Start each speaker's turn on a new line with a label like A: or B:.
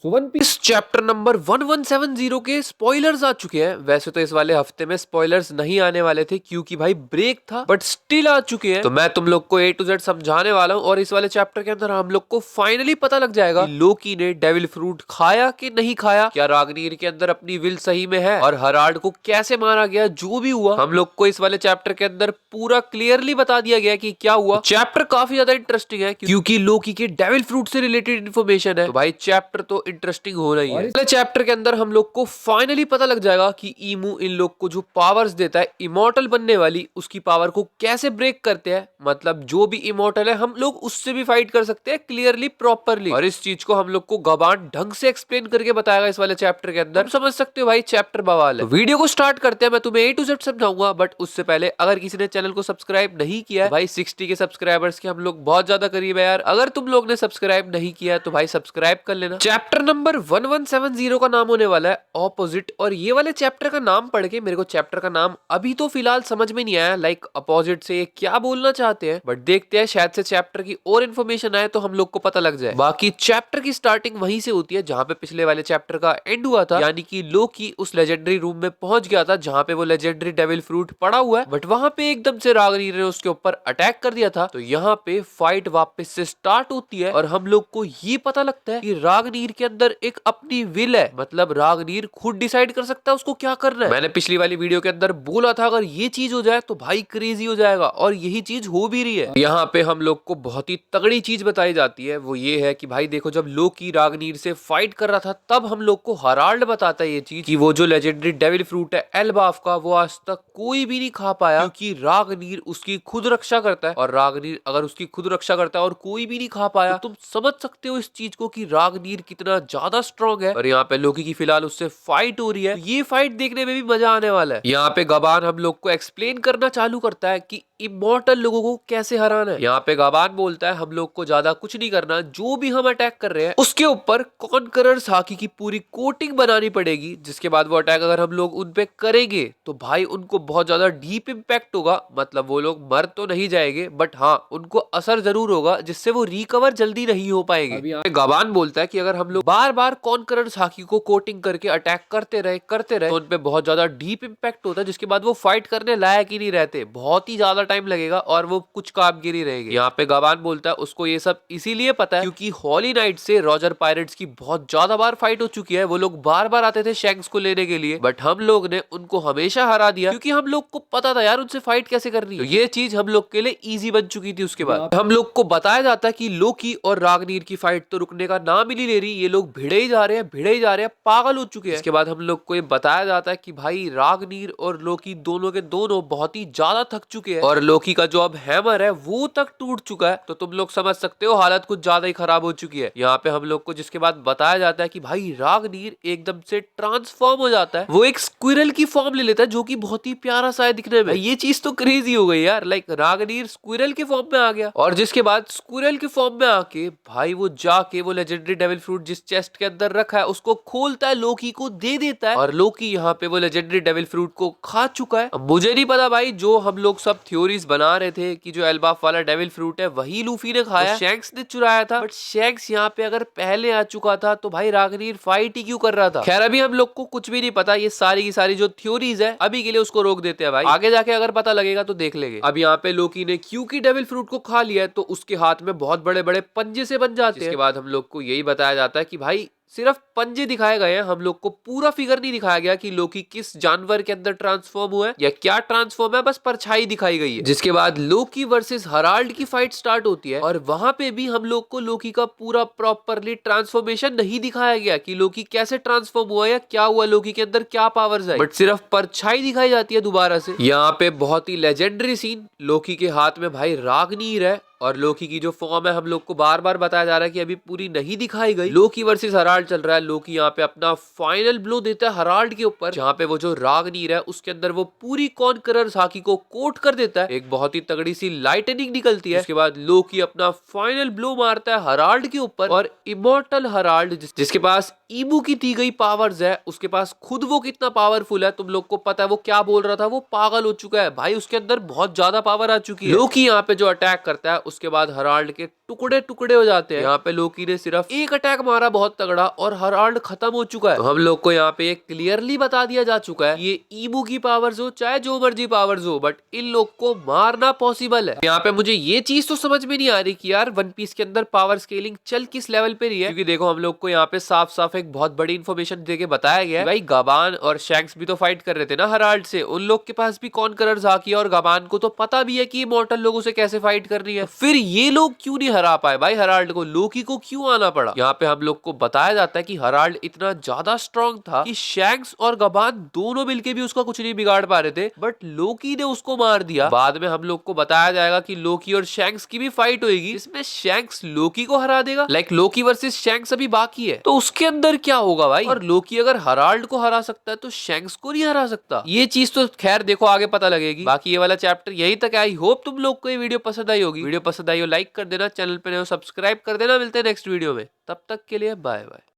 A: One piece chapter number 1170 के spoilers आ चुके हैं। वैसे तो इस वाले हफ्ते में स्पॉयलर्स नहीं आने वाले थे क्योंकि भाई ब्रेक था, बट स्टिल आ चुके हैं। तो मैं तुम लोग को A to Z समझाने वाला हूँ और इस वाले चैप्टर के अंदर हम लोग को फाइनली पता लग जाएगा कि लोकी ने डेविल फ्रूट खाया कि नहीं खाया, क्या रागनीर के अंदर अपनी विल सही में है और हराल्ड को कैसे मारा गया। जो भी हुआ हम लोग को इस वाले चैप्टर के अंदर पूरा क्लियरली बता दिया गया कि क्या हुआ। चैप्टर काफी ज्यादा इंटरेस्टिंग है क्योंकि लोकी के डेविल फ्रूट से रिलेटेड इन्फॉर्मेशन है। तो भाई चैप्टर तो इंटरेस्टिंग हो रही है। पहले चैप्टर के अंदर हम लोग को फाइनली पता लग जाएगा कि ईमू इन लोग को जो पावर्स देता है इमोर्टल बनने वाली, उसकी पावर को कैसे ब्रेक करते हैं। मतलब जो भी इमोर्टल है हम लोग उससे भी फाइट कर सकते हैं क्लियरली प्रॉपरली, और इस चीज को हम लोग को गबान ढंग से एक्सप्लेन करके बताएगा इस वाले चैप्टर के अंदर। समझ सकते हो भाई चैप्टर बवाल है। तो वीडियो को स्टार्ट करते हैं। मैं तुम्हें A to Z समझाऊंगा, बट उससे पहले अगर किसी ने चैनल को सब्सक्राइब नहीं किया है, भाई 60 के सब्सक्राइबर्स के हम लोग बहुत ज्यादा करीब है यार। अगर तुम लोग ने सब्सक्राइब नहीं किया तो भाई सब्सक्राइब कर लेना। चैप्टर नंबर 1170 का नाम होने वाला है ऑपोजिट, और ये वाले चैप्टर का नाम पढ़ के मेरे को चैप्टर का नाम अभी तो फिलहाल समझ में नहीं आया, लाइक अपोजिट से ये क्या बोलना चाहते हैं, बट देखते हैं शायद से चैप्टर की और इन्फॉर्मेशन आए तो हम लोग को पता लग जाए। बाकी चैप्टर की स्टार्टिंग वहीं से होती है जहां पे पिछले वाले चैप्टर का एंड हुआ था, यानी कि लोकी उस लेजेंडरी रूम में पहुंच गया था जहां पे वो लेजेंडरी डेविल फ्रूट पड़ा हुआ है, बट वहां पे एकदम से रागनीर ने उसके ऊपर अटैक कर दिया था। तो यहाँ पे फाइट वापस से स्टार्ट होती है और हम लोग को ये पता लगता है कि रागनीर के अंदर एक अपनी विल है, मतलब रागनीर खुद डिसाइड कर सकता है उसको क्या करना है। मैंने पिछली वाली वीडियो के अंदर बोला था अगर ये चीज हो जाए तो भाई क्रेजी हो जाएगा, और यही चीज हो भी रही है। यहाँ पे हम लोग को बहुत ही तगड़ी चीज बताई जाती है, वो ये है कि भाई देखो जब लोकी रागनीर से फाइट कर रहा था तब हम लोग को हराल्ड बताता है ये चीज कि वो जो लेजेंडरी डेविल फ्रूट है एल्बाफ का, वो आज तक कोई भी नहीं खा पाया क्योंकि रागनीर उसकी खुद रक्षा करता है, और रागनीर अगर उसकी खुद रक्षा करता है और कोई भी नहीं खा पाया तो तुम समझ सकते हो इस चीज को कि रागनीर कितना ज्यादा स्ट्रॉन्ग है। और यहाँ पे लोकी की फिलहाल उससे फाइट हो रही है, तो ये फाइट देखने में भी मजा आने वाला है। यहाँ पे गबान हम लोग को एक्सप्लेन करना चालू करता है कि इमोर्टल लोगों को कैसे हराना है। यहाँ पे गबान बोलता है हम लोग को ज्यादा कुछ नहीं करना, जो भी हम अटैक कर रहे हैं उसके ऊपर कॉन्करर्स हाकी की पूरी कोटिंग बनानी पड़ेगी, जिसके बाद वो अटैक अगर हम लोग उन पे करेंगे तो भाई उनको बहुत ज्यादा डीप इम्पैक्ट होगा। मतलब वो लोग मर तो नहीं जाएंगे, बट हाँ उनको असर जरूर होगा जिससे वो रिकवर जल्दी नहीं हो पाएंगे। गबान बोलता है कि अगर हम लोग बार बार कॉन्करर्स हाकी को कोटिंग करके अटैक करते रहे तो उन पे बहुत ज्यादा डीप इम्पैक्ट होता है, जिसके बाद वो फाइट करने लायक ही नहीं रहते, बहुत ही ज्यादा टाइम लगेगा और वो कुछ कामगिरी रहेगी। यहाँ पे गबान बोलता है उसको ये सब इसीलिए पता है क्योंकि हॉली नाइट से रॉजर पायरेट्स की बहुत ज्यादा बार फाइट हो चुकी है। वो लोग बार बार आते थे शैंक्स को लेने के लिए, बट हम लोग ने उनको हमेशा हरा दिया क्योंकि हम लोग को पता था यार उनसे फाइट कैसे करनी है। तो ये चीज हम लोग के लिए इजी बन चुकी थी। उसके बाद हम लोग को बताया जाता है कि लोकी और रागनीर की फाइट तो रुकने का नाम ही नहीं ले रही, ये लोग भिड़े ही जा रहे हैं, भिड़े ही जा रहे हैं, पागल हो चुके हैं। इसके बाद हम लोग को ये बताया जाता है कि भाई रागनीर और लोकी दोनों के दोनों बहुत ही ज्यादा थक चुके हैं और लोकी का जो अब हैमर है वो तक टूट चुका है। तो तुम लोग समझ सकते हो हालत कुछ ज्यादा ही खराब हो चुकी है। यहाँ पे हम लोग को जिसके बाद बताया जाता है कि भाई रागनीर एकदम से ट्रांसफॉर्म हो जाता है, वो एक स्क्विरल की फॉर्म ले लेता है जो कि बहुत ही प्यारा सा है दिखने में। ये चीज तो क्रेजी हो गई यार, लाइक रागनीर स्क्विरल के फॉर्म में आ गया, और जिसके बाद स्क्विरल के फॉर्म में आके भाई वो जाके वो लेजेंडरी डेविल फ्रूट जिस चेस्ट के अंदर रखा है उसको खोलता है, लोकी को दे देता है, और लोकी यहाँ पे वो लेजेंडरी डेविल फ्रूट को खा चुका है। अब मुझे नहीं पता भाई, जो हम लोग सब थ्योरीज बना रहे थे कि जो एल्बाफ वाला डेविल फ्रूट है वही लूफी ने खाया, शैंक्स ने चुराया था, बट शैंक्स यहाँ पे अगर पहले आ चुका था तो भाई रागनीर फाइट ही क्यों कर रहा था। खैर अभी हम लोग को कुछ भी नहीं पता, ये सारी की सारी जो थ्योरीज है अभी के लिए उसको रोक देते हैं भाई, आगे जाके अगर पता लगेगा तो देख लेंगे। अब यहाँ पे लोकी ने क्योंकि डेविल फ्रूट को खा लिया है तो उसके हाथ में बहुत बड़े बड़े पंजे से बन जाते हैं। इसके बाद हम लोग को यही बताया जाता है कि भाई सिर्फ पंजे दिखाए गए हैं, हम लोग को पूरा फिगर नहीं दिखाया गया कि लोकी किस जानवर के अंदर ट्रांसफॉर्म हुआ है या क्या ट्रांसफॉर्म है, बस परछाई दिखाई गई है। जिसके बाद लोकी वर्सेस हराल्ड की फाइट स्टार्ट होती है, और वहां पे भी हम लोग को लोकी का पूरा प्रॉपरली ट्रांसफॉर्मेशन नहीं दिखाया गया कि लोकी कैसे ट्रांसफॉर्म हुआ या क्या हुआ, लोकी के अंदर क्या पावर्स है, बट सिर्फ परछाई दिखाई जाती है दोबारा से। यहाँ पे बहुत ही लेजेंडरी सीन, लोकी के हाथ में भाई रागनीर है और लोकी की जो फॉर्म है हम लोग को बार बार बताया जा रहा है कि अभी पूरी नहीं दिखाई गई। लोकी वर्सेस हराल्ड चल रहा है, लोकी यहाँ पे अपना फाइनल ब्लो देता है हराल्ड के ऊपर, जहाँ पे वो जो रागनीर है उसके अंदर वो पूरी कॉन्करर्स हाकी को कोट कर देता है, एक बहुत ही तगड़ी सी लाइटनिंग निकलती है। उसके बाद लोकी अपना फाइनल ब्लो मारता है हराल्ड के ऊपर, और इमोर्टल हराल्ड जिसके पास ईबू की दी गई पावर्स है, उसके पास खुद वो कितना पावरफुल है तुम लोग को पता है। वो क्या बोल रहा था, वो पागल हो चुका है भाई, उसके अंदर बहुत ज्यादा पावर आ चुकी है। लोकी यहाँ पे जो अटैक करता है उसके बाद हराल्ड के टुकड़े टुकड़े हो जाते हैं। यहाँ पे लोकी ने सिर्फ एक अटैक मारा बहुत तगड़ा और हराल्ड खत्म हो चुका है। तो हम लोग को यहाँ पे क्लियरली बता दिया जा चुका है ये ईबू की पावर्स हो चाहे जो मर्जी पावर्स हो, बट इन लोग को मारना पॉसिबल है। यहाँ पे मुझे ये चीज तो समझ में नहीं आ रही कि यार वन पीस के अंदर पावर स्केलिंग चल किस लेवल पे रही है, क्योंकि देखो हम लोग को यहाँ पे साफ साफ एक बहुत बड़ी इन्फॉर्मेशन देके बताया गया है भाई गबान और शैंक्स भी तो फाइट कर रहे थे ना हराल्ड से, उन लोग के पास भी कॉन्करर्स हाकी और गबान को तो पता भी है कि इमॉर्टल लोगों से कैसे फाइट करनी है। फिर ये लोग क्यों नहीं हरा पाए भाई हराल्ड को, लोकी को क्यों आना पड़ा। यहाँ पे हम लोग को बताया जाता है कि हराल्ड इतना ज्यादा स्ट्रॉन्ग था कि शैंक्स और गबान दोनों मिलके भी उसका कुछ नहीं बिगाड़ पा रहे थे, बट लोकी ने उसको मार दिया। बाद में हम लोग को बताया जाएगा कि लोकी और शैंक्स की भी फाइट होगी, इसमें शैंक्स लोकी को हरा देगा। लाइक लोकी वर्सेस शैंक्स अभी बाकी है, तो उसके अंदर क्या होगा भाई। और लोकी अगर हराल्ड को हरा सकता है तो शैंक्स को नहीं हरा सकता। ये चीज तो खैर देखो आगे पता लगेगी। बाकी ये वाला चैप्टर यही तक है। आई होप तुम लोग को ये वीडियो पसंद आई होगी। वीडियो पसंद आई हो लाइक कर देना, चैनल पे नए हो सब्सक्राइब कर देना। मिलते हैं नेक्स्ट वीडियो में, तब तक के लिए बाय बाय।